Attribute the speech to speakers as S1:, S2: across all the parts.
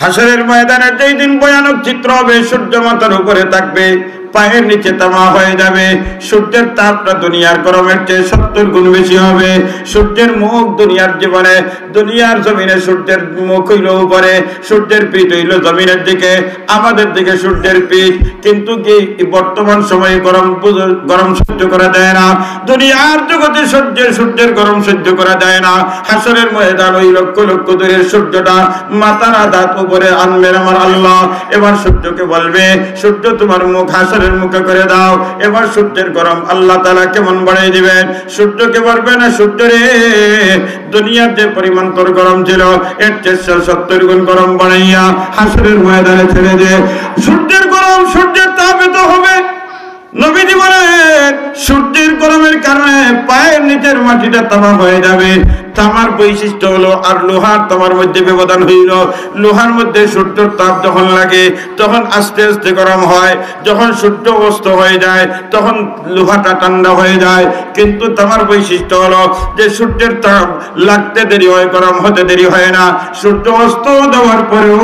S1: হাসরের ময়দানে যেই দিন ভয়ানক চিত্র হবে, সূর্য মাথার উপরে থাকবে, পায়ের নিচে তামা হয়ে যাবে। সূর্যের তাপটা দুনিয়ার গরমের চেয়ে 70 গুণ বেশি হবে। সূর্যের মুখ দুনিয়ার জীবনে, দুনিয়ার জমিনে সূর্যের মুখ হইল উপরে, সূর্যের পিঠ হইল জমিনের দিকে, আমাদের দিকে সূর্যের পিঠ। কিন্তু কি বর্তমান সময়ে গরম সহ্য করা যায় না। দুনিয়ার জগতে সূর্যের গরম সহ্য করা যায় না। হাসরের ময়দান ওই লক্ষ লক্ষ দূরের সূর্যটা মাথার আঘাত উপরে আনবেন আমার আল্লাহ। এবার সূর্যকে বলবে, সূর্য তোমার মুখ হাসরের মুখে করে দাও। এবার সূর্যের গরম আল্লাহ তাআলা কেমন বাড়াই দিবেন? সূর্যকে বলবে না, সূর্য রে, দুনিয়ার যে পরিমাণ তোর গরম ছিল এর চেয়ে 70 গুণ গরম বাড়াইয়া হাসরের ময়দানে ছেড়ে দে। সূর্যের গরম, সূর্যের তাপ এত হবে, নবীজি বলেন সূর্যের গরমের কারণে পায়ের নিচের মাটিটা তামা হয়ে যাবে। তামার বৈশিষ্ট্য হলো, আর লোহার তামার মধ্যে ব্যবধান হইল, লোহার মধ্যে সূর্যের তাপ যখন লাগে তখন আস্তে আস্তে গরম হয়, যখন সূর্য অস্ত হয়ে যায় তখন লোহাটা ঠান্ডা হয়ে যায়। কিন্তু তামার বৈশিষ্ট্য হলো যে সূর্যের তাপ লাগতে দেরি হয়, গরম হতে দেরি হয় না। সূর্য অস্ত দেওয়ার পরেও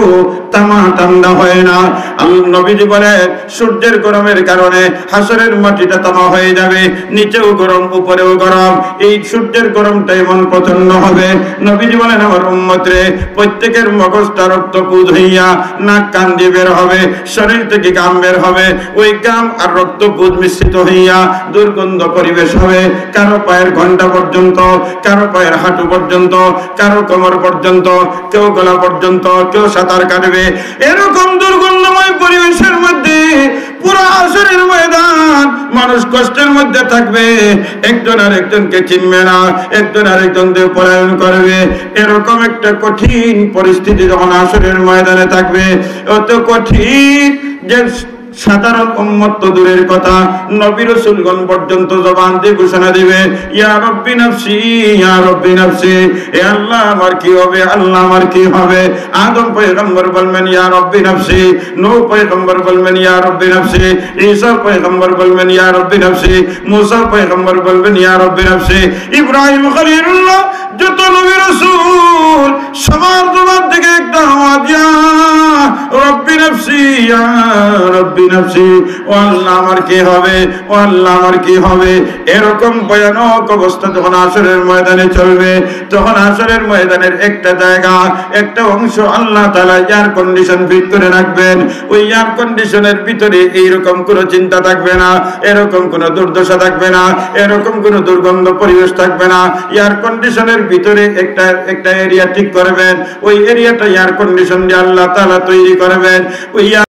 S1: তামা ঠান্ডা হয় না। আল্লাহ নবীজি বলেন সূর্যের গরমের কারণে হাসরের মাটিটা তামা হয়ে যাবে, নিচেও গরম উপরেও গরম। এই সূর্যের গরমটা এমন প্রচন্ড হবে, নবীজি বলেন আমার উম্মত রে, প্রত্যেকের মগজটা রক্তপুঞ্জ হইয়া নাক কান দিয়ে বের হবে, শরীর থেকে ঘাম বের হবে, ওই ঘাম আর রক্তপুঞ্জ মিশ্রিত হইয়া দুর্গন্ধ পরিবেশ হবে। কারো পায়ের ঘন্টা পর্যন্ত, কারো পায়ের হাঁটু পর্যন্ত, কারো কোমর পর্যন্ত, কেউ গলা পর্যন্ত, কেউ সাঁতার কাটবে। এরকম দুর্গন্ধময় পরিবেশের মধ্যে পুরো হাসরের ময়দান মানুষ কষ্টের মধ্যে থাকবে, একজন আর একজনকে চিনবে না, একজন আর একজনকে পলায়ন করবে। এরকম একটা কঠিন পরিস্থিতি যখন হাসরের ময়দানে থাকবে, অত কঠিন যে সাধারণ উম্মত তো দূরের কথা, নবী রাসূলগণ পর্যন্ত জবান দিয়ে ঘোষণা দিবে, ইয়া রাব্বি নাফসি, ইয়া রাব্বি নাফসি, হে আল্লাহ আমার কি হবে, আল্লাহ আমার কি হবে। আদম পয়গম্বর বলবেন ইয়া রাব্বি নাফসি, নূহ পয়গম্বর বলবেন ইয়া রাব্বি নাফসি, ঈসা পয়গম্বর বলবেন ইয়া রাব্বি নাফসি, মুসা পয়গম্বর বলবেন ইয়া রাব্বি নাফসি, ইব্রাহিম খলিলুল্লাহ, যত নবী রাসূল সবার জবান থেকে একটা আওয়াজ, ইয়া রাব্বি নাফসি, ইয়া রাব্বি নাফসি, ও আল্লাহ আমার কি হবে, ও আল্লাহ আমার কি হবে। এরকম ভয়ানক অবস্থা যখন হাসরের ময়দানে চলবে, তখন হাসরের ময়দানের একটা জায়গা, একটা অংশ আল্লাহ তাআলা এয়ার কন্ডিশন ফিট করে রাখবেন। ওই এয়ার কন্ডিশনের ভিতরে এইরকম কোনো চিন্তা থাকবে না, এরকম কোনো দুর্দশা থাকবে না, এরকম কোনো দুর্গন্ধ পরিবেশ থাকবে না। এয়ার কন্ডিশনের ভিতরে একটা এরিয়া ঠিক করবেন, ওই এরিয়াটা এয়ার কন্ডিশন দিয়ে আল্লাহ তাআলা তৈরি করবেন। ওই